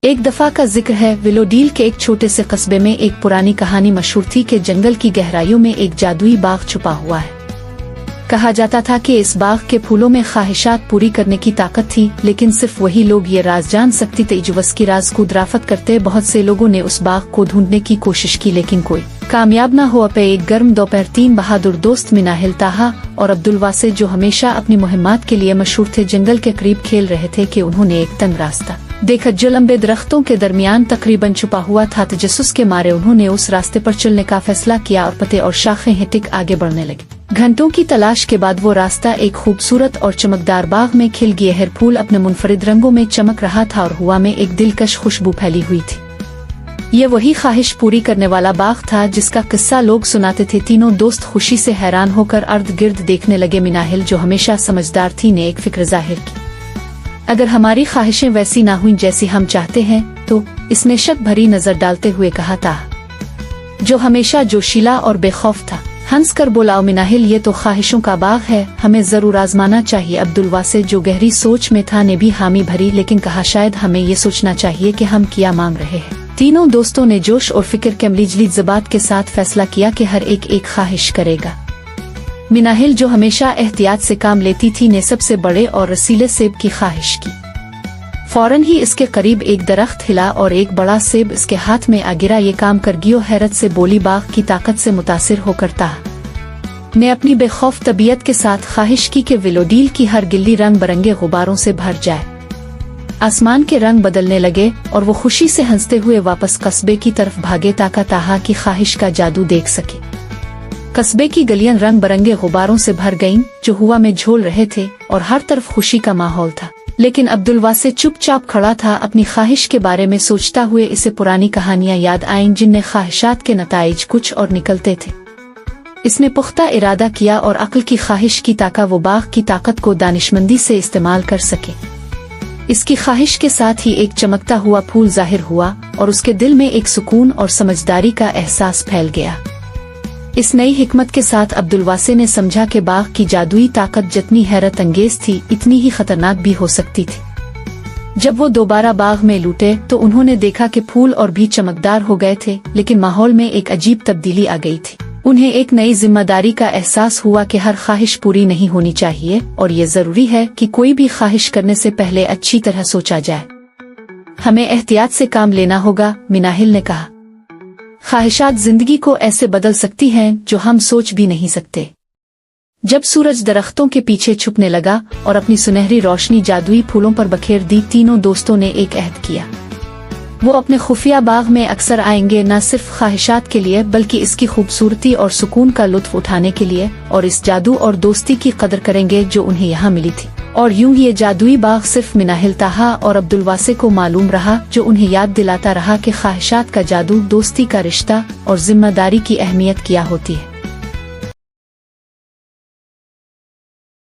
एक दफा का जिक्र है, विलोडील के एक छोटे से कस्बे में एक पुरानी कहानी मशहूर थी कि जंगल की गहराइयों में एक जादुई बाग छुपा हुआ है। कहा जाता था कि इस बाग के फूलों में ख्वाहिशात पूरी करने की ताकत थी, लेकिन सिर्फ वही लोग ये राज जान सकती थे जो उसकी राज को दराफत करते। बहुत से लोगों ने उस बाग को ढूंढने की कोशिश की, लेकिन कोई कामयाब न हुआ। पे एक गर्म दोपहर 3 बहादुर दोस्त मिनाहिल, ताहा और अब्दुल वासे, जो हमेशा अपनी मुहिम्मात के लिए मशहूर थे, जंगल के करीब खेल रहे थे कि उन्होंने एक तंग रास्ता देखा जो लंबे दरख्तों के दरमियान तकरीबन छुपा हुआ था। तजस्सुस के मारे उन्होंने उस रास्ते पर चलने का फैसला किया और पत्ते और शाखें हिटिक आगे बढ़ने लगे। घंटों की तलाश के बाद वो रास्ता एक खूबसूरत और चमकदार बाग में खिल गए हर फूल अपने मुनफरिद रंगों में चमक रहा था और हवा में एक दिलकश खुशबू फैली हुई थी। ये वही ख्वाहिश पूरी करने वाला बाग था जिसका किस्सा लोग सुनाते थे। तीनों दोस्त खुशी से हैरान होकर अर्द गिर्द देखने लगे। मिनाहिल, जो हमेशा समझदार थी, ने एक फिक्र जाहिर की। अगर हमारी ख्वाहिशें वैसी ना हुई जैसी हम चाहते हैं तो, इसने शक भरी नजर डालते हुए कहा था, जो हमेशा जोशीला और बेखौफ था। हंस कर बोला, मिनाहिल, ये तो ख्वाहिशों का बाग है, हमें जरूर आजमाना चाहिए। अब्दुल वासे, जो गहरी सोच में था, ने भी हामी भरी, लेकिन कहा, शायद हमें ये सोचना चाहिए कि हम क्या मांग रहे हैं। तीनों दोस्तों ने जोश और फिक्र के मलीजली ज़बात के साथ फैसला किया कि हर एक ख्वाहिश करेगा। मिनाहिल, जो हमेशा एहतियात से काम लेती थी, ने सबसे बड़े और रसीले सेब की ख्वाहिश की। फौरन ही इसके करीब एक दरख्त हिला और एक बड़ा सेब इसके हाथ में आ गिरा। ये काम कर गियो हैरत से बोली, बाग की ताकत से मुतासिर होकर ताहा ने अपनी बेखौफ तबीयत के साथ ख्वाहिश की कि विलोडील की हर गिल्ली रंग बरंगे गुब्बारों से भर जाए। आसमान के रंग बदलने लगे और वो खुशी से हंसते हुए वापस कस्बे की तरफ भागे ताकि ताहा की ख्वाहिश का जादू देख सके। कस्बे की गलियां रंग बरंगे गुब्बारों से भर गईं, जो हवा में झूल रहे थे, और हर तरफ खुशी का माहौल था। लेकिन अब्दुल वासे चुपचाप खड़ा था, अपनी ख्वाहिश के बारे में सोचता हुए। इसे पुरानी कहानियां याद आईं जिनमें ख्वाहिशात के नताइज कुछ और निकलते थे। इसने पुख्ता इरादा किया और अक्ल की ख्वाहिश की ताकि वो बाग की ताकत को दानिशमंदी से इस्तेमाल कर सके। इसकी ख्वाहिश के साथ ही एक चमकता हुआ फूल जाहिर हुआ और उसके दिल में एक सुकून और समझदारी का एहसास फैल गया। इस नई हिकमत के साथ अब्दुल वासे ने समझा कि बाग की जादुई ताकत जितनी हैरत अंगेज थी, इतनी ही खतरनाक भी हो सकती थी। जब वो दोबारा बाग में लौटे तो उन्होंने देखा कि फूल और भी चमकदार हो गए थे, लेकिन माहौल में एक अजीब तब्दीली आ गई थी। उन्हें एक नई जिम्मेदारी का एहसास हुआ कि हर ख्वाहिश पूरी नहीं होनी चाहिए और ये जरूरी है कि कोई भी ख्वाहिश करने से पहले अच्छी तरह सोचा जाए। हमें एहतियात से काम लेना होगा, मिनाहिल ने कहा। ख्वाहिशात जिंदगी को ऐसे बदल सकती हैं जो हम सोच भी नहीं सकते। जब सूरज दरख्तों के पीछे छुपने लगा और अपनी सुनहरी रोशनी जादुई फूलों पर बखेर दी, तीनों दोस्तों ने एक अहद किया। वो अपने खुफिया बाग में अक्सर आएंगे, न सिर्फ ख्वाहिशात के लिए बल्कि इसकी खूबसूरती और सुकून का लुत्फ उठाने के लिए, और इस जादू और दोस्ती की कदर करेंगे जो उन्हें यहाँ मिली थी। और यूं ही ये जादुई बाग सिर्फ मिनाहिल, ताहा और अब्दुल वासे को मालूम रहा, जो उन्हें याद दिलाता रहा कि ख्वाहिशात का जादू, दोस्ती का रिश्ता और जिम्मेदारी की अहमियत क्या होती है।